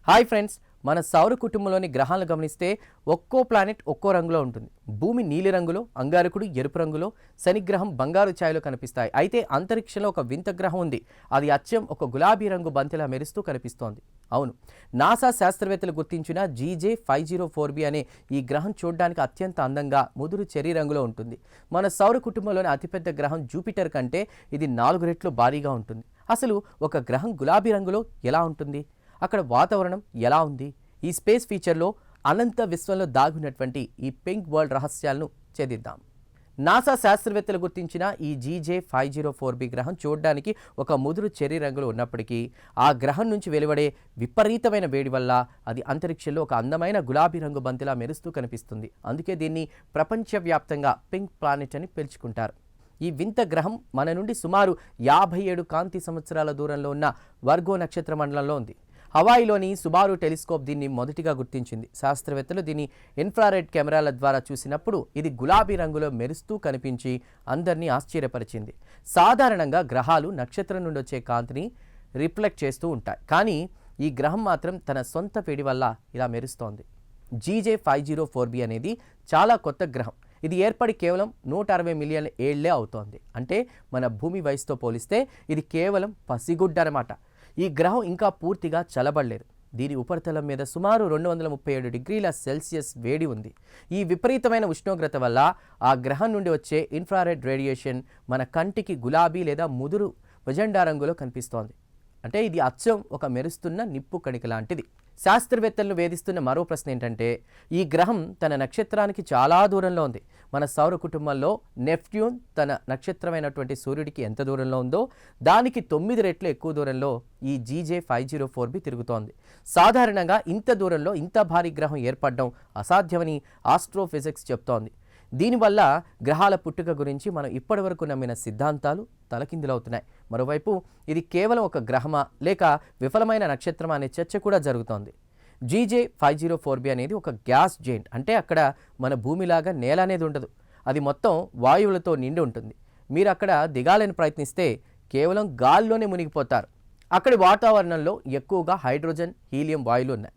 Hi friends, మన సౌర కుటుంబంలోని గ్రహాలను గమనిస్తే ఒక్కో ప్లానెట్ ఒక్కో రంగులో ఉంటుంది. భూమి నీలి రంగులో, అంగారకుడు ఎరుపు రంగులో, శనిగ్రహం బంగారు ఛాయలో కనిపిస్తాయి. అయితే అంతరిక్షంలో ఒక వింత గ్రహం ఉంది. అది అచ్చం ఒక గులాబీ రంగు బంతిలా మెరుస్తూ కనిపిస్తోంది. అవును, నాసా శాస్త్రవేత్తలు గుర్తించిన GJ504b అనే ఈ గ్రహం చూడడానికి అత్యంత అందంగా ముదురు చెర్రీ రంగులో ఉంటుంది. మన సౌర కుటుంబంలోని అతిపెద్ద గ్రహం జూపిటర్ కంటే ఇది 4 రెట్లు భారీగా ఉంటుంది. అసలు ఒక గ్రహం గులాబీ రంగులో ఎలా ఉంటుంది? అక్కడ వాతావరణం ఎలా ఉంది? ఈ స్పేస్ ఫీచర్లో అనంత విశ్వంలో దాగున్నటువంటి ఈ పింక్ వరల్డ్ రహస్యాలను ఛేదిద్దాం. నాసా శాస్త్రవేత్తలు గుర్తించిన ఈ GJ504b గ్రహం చూడడానికి ఒక ముదురు చెర్రీ రంగులో ఉన్నప్పటికీ ఆ గ్రహం నుంచి వెలువడే విపరీతమైన వేడి వల్ల అది అంతరిక్షంలో ఒక అందమైన గులాబీ రంగు బంతిలా మెరుస్తూ కనిపిస్తుంది. అందుకే దీన్ని ప్రపంచవ్యాప్తంగా పింక్ ప్లానెట్ అని పిలుచుకుంటారు. ఈ వింత గ్రహం మన నుండి సుమారు 57 కాంతి సంవత్సరాల దూరంలో ఉన్న వర్గో నక్షత్ర మండలంలో ఉంది. హవాయిలోని సుబారు టెలిస్కోప్ దీన్ని మొదటిగా గుర్తించింది. శాస్త్రవేత్తలు దీన్ని ఇన్ఫ్రారెడ్ కెమెరాల ద్వారా చూసినప్పుడు ఇది గులాబీ రంగులో మెరుస్తూ కనిపించి అందరినీ ఆశ్చర్యపరిచింది. సాధారణంగా గ్రహాలు నక్షత్రం నుండి వచ్చే కాంతిని రిఫ్లెక్ట్ చేస్తూ ఉంటాయి, కానీ ఈ గ్రహం మాత్రం తన సొంత వేడి వల్ల ఇలా మెరుస్తోంది. GJ504b అనేది చాలా కొత్త గ్రహం. ఇది ఏర్పడి కేవలం 160 మిలియన్ల ఏళ్లే అవుతోంది. అంటే మన భూమి వయసుతో పోలిస్తే ఇది కేవలం పసిగుడ్డ అన్నమాట. ఈ గ్రహం ఇంకా పూర్తిగా చల్లబడలేదు. దీని ఉపరితలం మీద సుమారు 237 డిగ్రీల సెల్సియస్ వేడి ఉంది. ఈ విపరీతమైన ఉష్ణోగ్రత వల్ల ఆ గ్రహం నుండి వచ్చే ఇన్ఫ్రారెడ్ రేడియేషన్ మన కంటికి గులాబీ లేదా ముదురు మజెండా రంగులో కనిపిస్తోంది. అంటే ఇది అచ్చం ఒక మెరుస్తున్న నిప్పు కణిక లాంటిది. శాస్త్రవేత్తలను వేధిస్తున్న మరో ప్రశ్న ఏంటంటే, ఈ గ్రహం తన నక్షత్రానికి చాలా దూరంలో ఉంది. మన సౌర కుటుంబంలో నెప్ట్యూన్ తన నక్షత్రమైనటువంటి సూర్యుడికి ఎంత దూరంలో ఉందో దానికి 9 రెట్లు ఎక్కువ దూరంలో ఈ GJ504b తిరుగుతోంది. సాధారణంగా ఇంత దూరంలో ఇంత భారీ గ్రహం ఏర్పడడం అసాధ్యమని ఆస్ట్రోఫిజిక్స్ చెప్తోంది. దీనివల్ల గ్రహాల పుట్టుక గురించి మనం ఇప్పటివరకు నమ్మిన సిద్ధాంతాలు తలకిందులవుతున్నాయి. మరోవైపు ఇది కేవలం ఒక గ్రహమా లేక విఫలమైన నక్షత్రమా అనే చర్చ కూడా జరుగుతోంది. GJ504b అనేది ఒక గ్యాస్ జెయింట్. అంటే అక్కడ మన భూమిలాగా నేల అనేది ఉండదు. అది మొత్తం వాయువులతో నిండి ఉంటుంది. మీరు అక్కడ దిగాలని ప్రయత్నిస్తే కేవలం గాల్లోనే మునిగిపోతారు. అక్కడి వాతావరణంలో ఎక్కువగా హైడ్రోజన్, హీలియం వాయువులు ఉన్నాయి.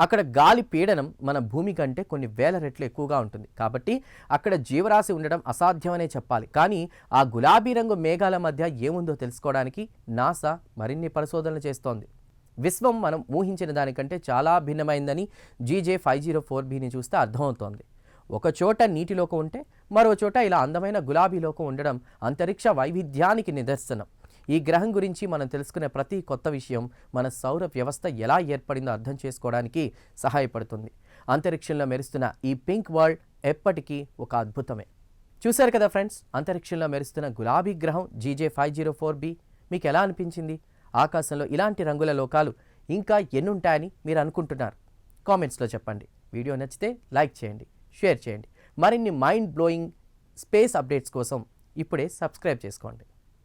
అక్కడ గాలి పీడనం మన భూమి కంటే కొన్ని వేల రెట్లు ఎక్కువగా ఉంటుంది. కాబట్టి అక్కడ జీవరాశి ఉండడం అసాధ్యమనే చెప్పాలి. కానీ ఆ గులాబీ రంగు మేఘాల మధ్య ఏముందో తెలుసుకోవడానికి నాసా మరిన్ని పరిశోధనలు చేస్తోంది. విశ్వం మనం ఊహించిన దానికంటే చాలా భిన్నమైందని GJ504bని చూస్తే అర్థమవుతోంది. ఒక చోట నీటి లోకం ఉంటే మరో చోట ఇలా అందమైన గులాబీ లోకం ఉండడం అంతరిక్ష వైవిధ్యానికి నిదర్శనం. ఈ గ్రహం గురించి మనం తెలుసుకునే ప్రతి కొత్త విషయం మన సౌర వ్యవస్థ ఎలా ఏర్పడిందో అర్థం చేసుకోవడానికి సహాయపడుతుంది. అంతరిక్షంలో మెరుస్తున్న ఈ పింక్ వరల్డ్ ఎప్పటికీ ఒక అద్భుతమే. చూశారు కదా ఫ్రెండ్స్, అంతరిక్షంలో మెరుస్తున్న గులాబీ గ్రహం GJ504b మీకు ఎలా అనిపించింది? ఆకాశంలో ఇలాంటి రంగుల లోకాలు ఇంకా ఎన్నుంటాయని మీరు అనుకుంటున్నారు? కామెంట్స్లో చెప్పండి. వీడియో నచ్చితే లైక్ చేయండి, షేర్ చేయండి. మరిన్ని మైండ్ బ్లోయింగ్ స్పేస్ అప్డేట్స్ కోసం ఇప్పుడే సబ్స్క్రైబ్ చేసుకోండి.